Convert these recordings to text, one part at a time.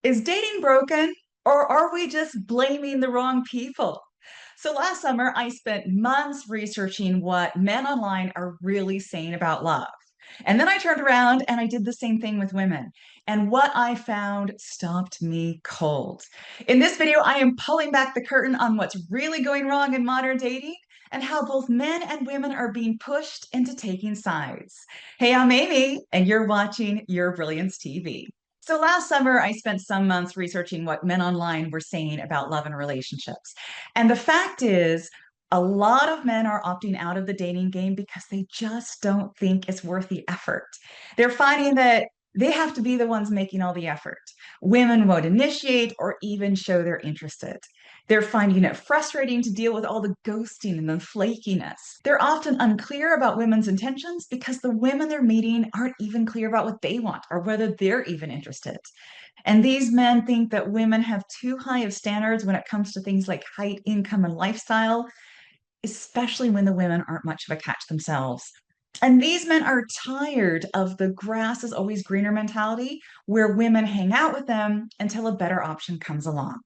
Is dating broken or are we just blaming the wrong people? So last summer, I spent months researching what men online are really saying about love. And then I turned around and I did the same thing with women. And what I found stopped me cold. In this video, I am pulling back the curtain on what's really going wrong in modern dating and how both men and women are being pushed into taking sides. Hey, I'm Amy, and you're watching Your Brilliance TV. So last summer, I spent some months researching what men online were saying about love and relationships. And the fact is, a lot of men are opting out of the dating game because they just don't think it's worth the effort. They're finding that they have to be the ones making all the effort. Women won't initiate or even show they're interested. They're finding it frustrating to deal with all the ghosting and the flakiness. They're often unclear about women's intentions because the women they're meeting aren't even clear about what they want or whether they're even interested. And these men think that women have too high of standards when it comes to things like height, income, and lifestyle, especially when the women aren't much of a catch themselves. And these men are tired of the grass is always greener mentality where women hang out with them until a better option comes along.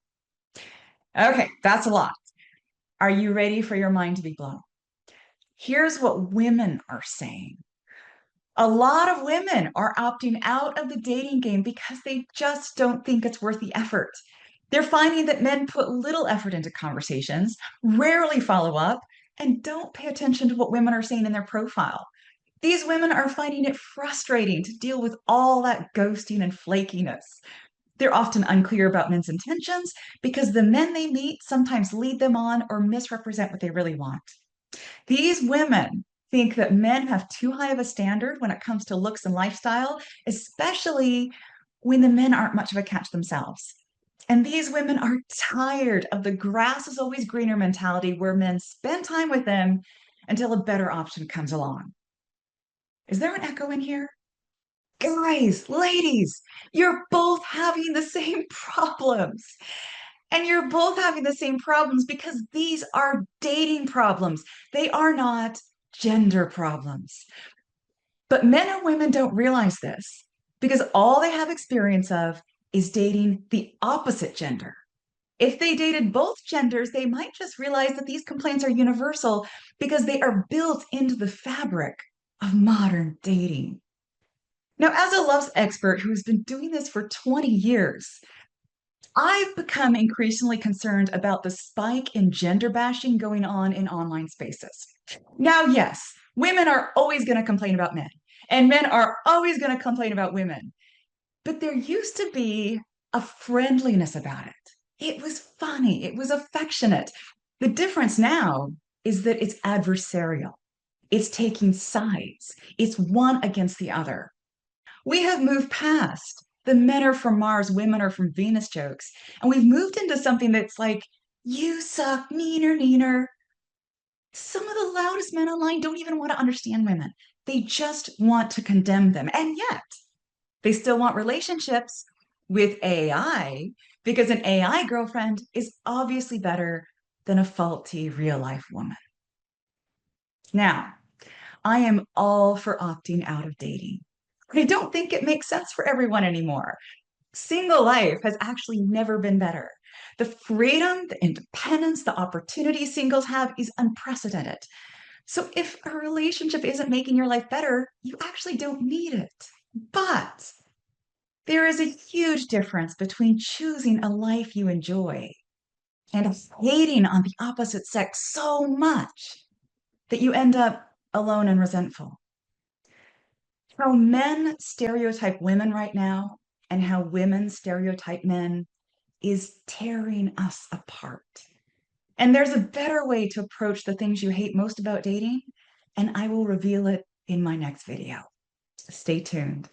Okay, that's a lot. Are you ready for your mind to be blown? Here's what women are saying. A lot of women are opting out of the dating game because they just don't think it's worth the effort. They're finding that men put little effort into conversations, rarely follow up, and don't pay attention to what women are saying in their profile. These women are finding it frustrating to deal with all that ghosting and flakiness. They're often unclear about men's intentions because the men they meet sometimes lead them on or misrepresent what they really want. These women think that men have too high of a standard when it comes to looks and lifestyle, especially when the men aren't much of a catch themselves. And these women are tired of the grass is always greener mentality where men spend time with them until a better option comes along. Is there an echo in here? Guys, ladies, you're both having the same problems. And you're both having the same problems because these are dating problems. They are not gender problems. But men and women don't realize this because all they have experience of is dating the opposite gender. If they dated both genders, they might just realize that these complaints are universal because they are built into the fabric of modern dating. Now, as a loves expert who's been doing this for 20 years, I've become increasingly concerned about the spike in gender bashing going on in online spaces. Now, yes, women are always going to complain about men, and men are always going to complain about women. But there used to be a friendliness about it. It was funny, it was affectionate. The difference now is that it's adversarial, it's taking sides, it's one against the other. We have moved past the men are from Mars, women are from Venus jokes, and we've moved into something that's like, you suck, neener, neener. Some of the loudest men online don't even want to understand women. They just want to condemn them. And yet, they still want relationships with AI because an AI girlfriend is obviously better than a faulty real life woman. Now, I am all for opting out of dating. I don't think it makes sense for everyone anymore. Single life has actually never been better. The freedom, the independence, the opportunity singles have is unprecedented. So if a relationship isn't making your life better, you actually don't need it. But there is a huge difference between choosing a life you enjoy and hating on the opposite sex so much that you end up alone and resentful. How men stereotype women right now and how women stereotype men is tearing us apart. And there's a better way to approach the things you hate most about dating, and I will reveal it in my next video. Stay tuned.